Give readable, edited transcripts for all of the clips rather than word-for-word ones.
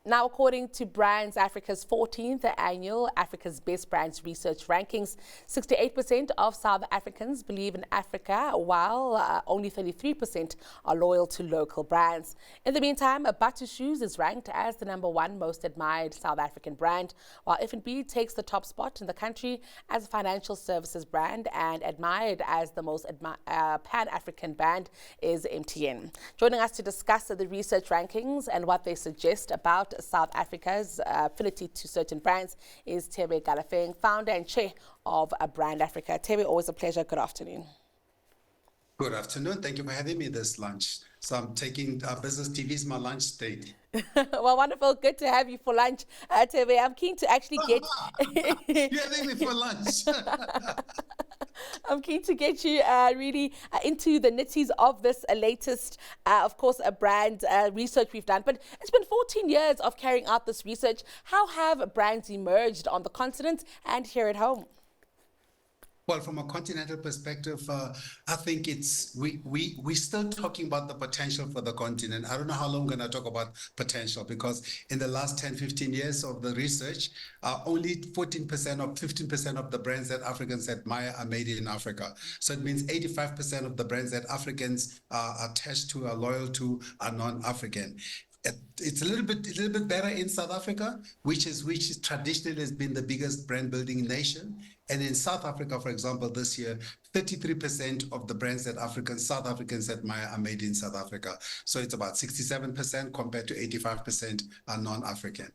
Now, according to Brands Africa's 14th annual Africa's Best Brands Research Rankings, 68% of South Africans believe in Africa, while only 33% are loyal to local brands. In the meantime, Batu Shoes is ranked as the #1 most admired South African brand, while F&B takes the top spot in the country as a financial services brand, and admired as the most pan-African brand is MTN. Joining us to discuss the research rankings and what they suggest about South Africa's affinity to certain brands is Thebe Ikalafeng, founder and chair of Brand Africa. Thebe, always a pleasure. Good afternoon. Good afternoon. Thank you for having me this lunch. So I'm taking Business TV as my lunch date. Well, wonderful. Good to have you for lunch, Thebe. I'm keen to actually get... You're having me for lunch. I'm keen to get you really into the nitties of this latest, of course, a brand research we've done. But it's been 14 years of carrying out this research. How have brands emerged on the continent and here at home? Well, from a continental perspective, I think we're still talking about the potential for the continent. I don't know how long I'm going to talk about potential, because in the last 10, 15 years of the research, only 14% or 15% of the brands that Africans admire are made in Africa. So it means 85% of the brands that Africans are attached to, are loyal to, are non-African. It's a little bit better in South Africa, which traditionally has been the biggest brand building nation. And in South Africa, for example, this year, 33% of the brands that South Africans admire are made in South Africa. So it's about 67% compared to 85% are non-African.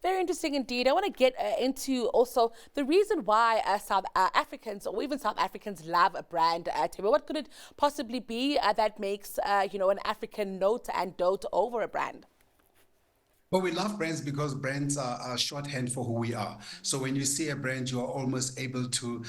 Very interesting indeed. I want to get into also the reason why South Africans, or even South Africans, love a brand. What could it possibly be that makes an African note and dote over a brand? Well, we love brands because brands are shorthand for who we are. So when you see a brand, you are almost able to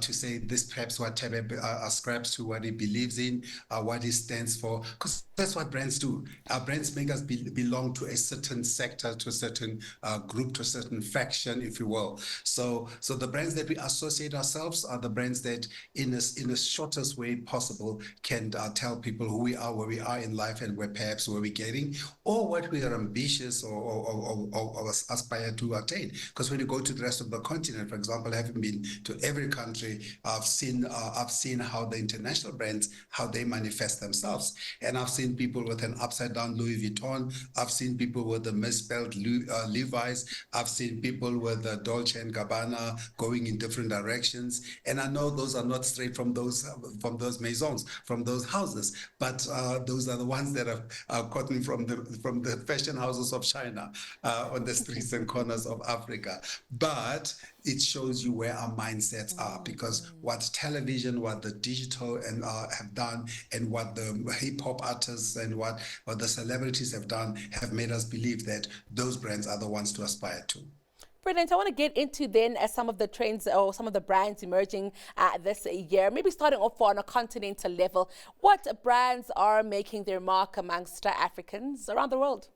say this perhaps what Thebe ascribes to, what he believes in, what he stands for, because that's what brands do. Brands make us belong to a certain sector, to a certain group, to a certain faction, if you will. So the brands that we associate ourselves are the brands that, in the shortest way possible, can tell people who we are, where we are in life, and where we're getting, or what we are ambitious or aspire to attain. Because when you go to the rest of the continent, for example, having been to every country, I've seen how the international brands, how they manifest themselves. And I've seen people with an upside down Louis Vuitton. I've seen people with the misspelled Levi's. I've seen people with the Dolce and Gabbana going in different directions. And I know those are not straight from those maisons, from those houses, but those are the ones that are gotten from the fashion houses of China on the streets and corners of Africa. But it shows you where our mindsets are, because what television, what the digital and have done, and what the hip hop artists and what the celebrities have done have made us believe that those brands are the ones to aspire to. Brilliant. I want to get into then some of the trends or some of the brands emerging this year. Maybe starting off on a continental level, what brands are making their mark amongst Africans around the world?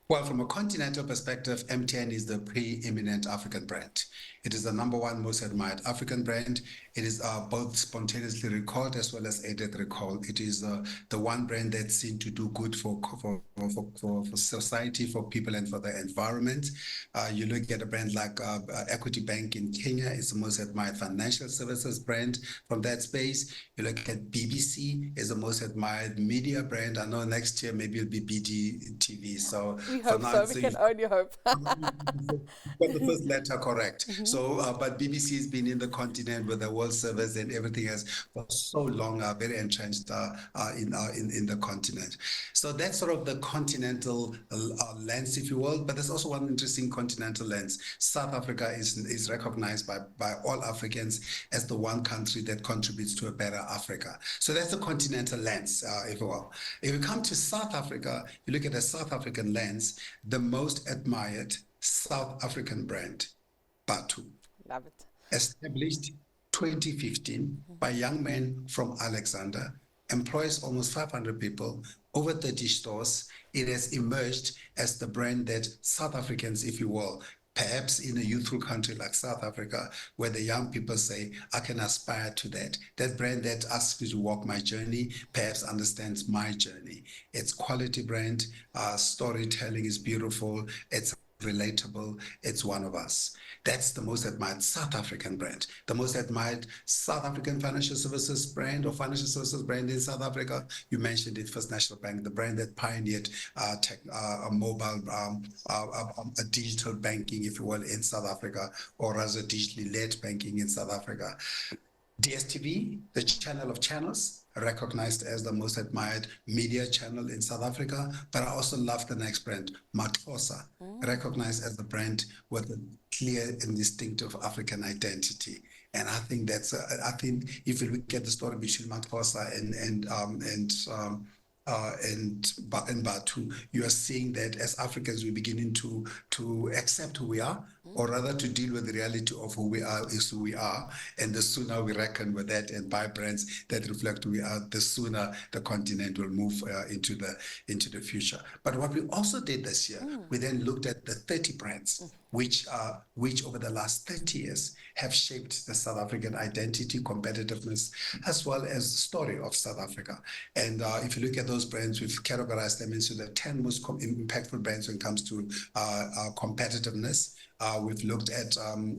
Well, from a continental perspective, MTN is the preeminent African brand. It is the #1 most admired African brand. It is both spontaneously recalled as well as aided recall. It is the one brand that's seen to do good for society, for people, and for the environment. You look at a brand like Equity Bank in Kenya, it's the most admired financial services brand from that space. You look at BBC, is the most admired media brand. I know next year maybe it'll be BDTV. So we hope so. We can only hope. Got the first letter correct. So, but BBC has been in the continent with the World Service and everything else for so long, very entrenched in the continent. So that's sort of the continental lens, if you will. But there's also one interesting continental lens. South Africa is recognized by all Africans as the one country that contributes to a better Africa. So that's the continental lens, if you will. If you come to South Africa, you look at the South African lens, the most admired South African brand, Batu. Love it. Established 2015 by young men from Alexander, employs almost 500 people, over 30 stores. It has emerged as the brand that South Africans, if you will, Perhaps in a youthful country like South Africa, where the young people say, I can aspire to that. That brand that asks me to walk my journey, perhaps understands my journey. It's quality brand, storytelling is beautiful, it's relatable, it's one of us. That's the most admired South African brand. The most admired South African financial services brand or financial services brand in South Africa. You mentioned it, First National Bank, the brand that pioneered a mobile, a digital banking, if you will, in South Africa, or rather digitally led banking in South Africa. DSTV, the channel of channels, recognized as the most admired media channel in South Africa. But I also love the next brand, Mathosa, recognized as the brand with a clear and distinctive African identity. And I think I think if you look at the story between Mathosa and Batu, you are seeing that as Africans, we're beginning to accept who we are, or rather to deal with the reality of who we are is who we are. And the sooner we reckon with that and buy brands that reflect who we are, the sooner the continent will move into the future. But what we also did this year, we then looked at the 30 brands which over the last 30 years have shaped the South African identity, competitiveness, as well as the story of South Africa. And if you look at those brands, we've categorized them into the 10 most impactful brands when it comes to competitiveness. We've looked at the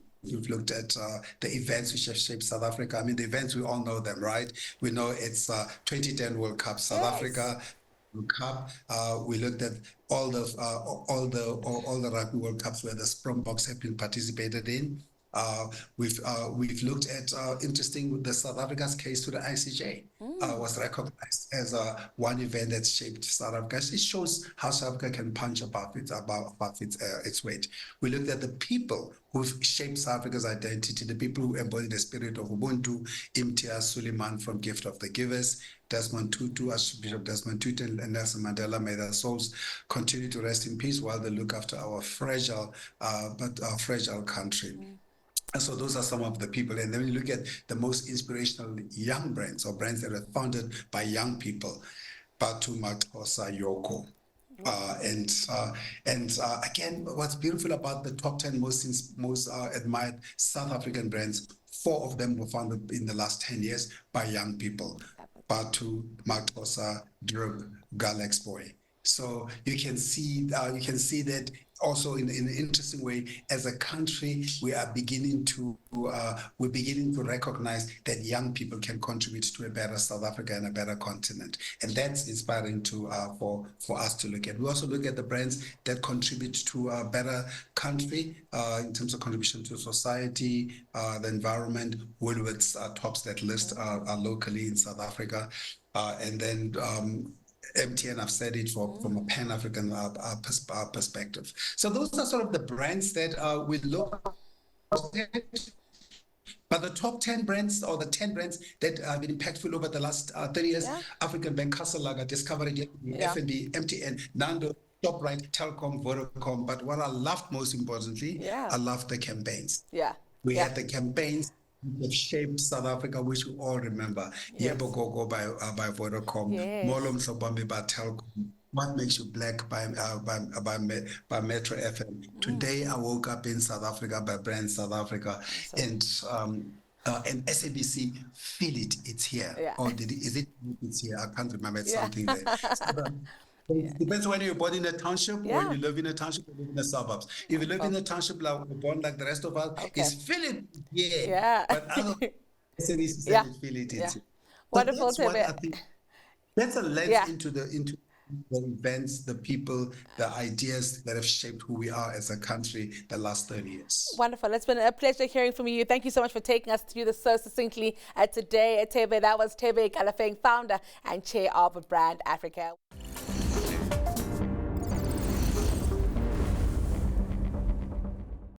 events which have shaped South Africa. I mean, the events, we all know them, right? We know it's 2010 World Cup, South Africa. Cup. We looked at all the Rugby World Cups where the Springboks have been participated in. We've looked at interesting the South Africa's case to the ICJ was recognized as one event that shaped South Africa. It shows how South Africa can punch above its weight. We looked at the people who've shaped South Africa's identity, the people who embody the spirit of Ubuntu, Imtiaz Suleiman from Gift of the Givers, Desmond Tutu, Archbishop Desmond Tutu, and Nelson Mandela, may their souls continue to rest in peace while they look after our fragile country. And so those are some of the people. And then when you look at the most inspirational young brands or brands that are founded by young people, Batu, Mathosa, Yoko. Again, what's beautiful about the top 10 most admired South African brands, 4 of them were founded in the last 10 years by young people. Batu, Mathosa, Druk, Galax Boy. So you can see that also in an interesting way. As a country, we are beginning to recognize that young people can contribute to a better South Africa and a better continent, and that's inspiring for us to look at. We also look at the brands that contribute to a better country in terms of contribution to society, the environment. Woolworths tops that list locally in South Africa, and then. MTN, I've said it from a Pan-African perspective. So those are sort of the brands that we look at. But the top 10 brands or the 10 brands that have been impactful over the last 30 years, African Bank, Casalaga, Discovery, FNB, MTN, Nando, ShopRite, Telkom, Vodacom. But what I loved most importantly, I loved the campaigns. We had the campaigns that shaped South Africa, which we all remember. Yebo Gogo by Vodacom, Molo Mhlobambe by Telkom, What Makes You Black by Metro FM. Today I woke up in South Africa by Brand South Africa, and SABC, Feel It, It's Here. Or is it It's Here? I can't remember. It's something there. So, it depends when you're born in a township, when you live in a township, or live in the suburbs. If you live in a township, like we're born like the rest of us, it's Feel It, yeah. But other SABC said it, Feel It, it's here. Wonderful, that's what I think. That's a lens into the events, the people, the ideas that have shaped who we are as a country the last 30 years. Wonderful. It's been a pleasure hearing from you. Thank you so much for taking us through this so succinctly today. Thebe, that was Thebe Ikalafeng, founder and chair of Brand Africa.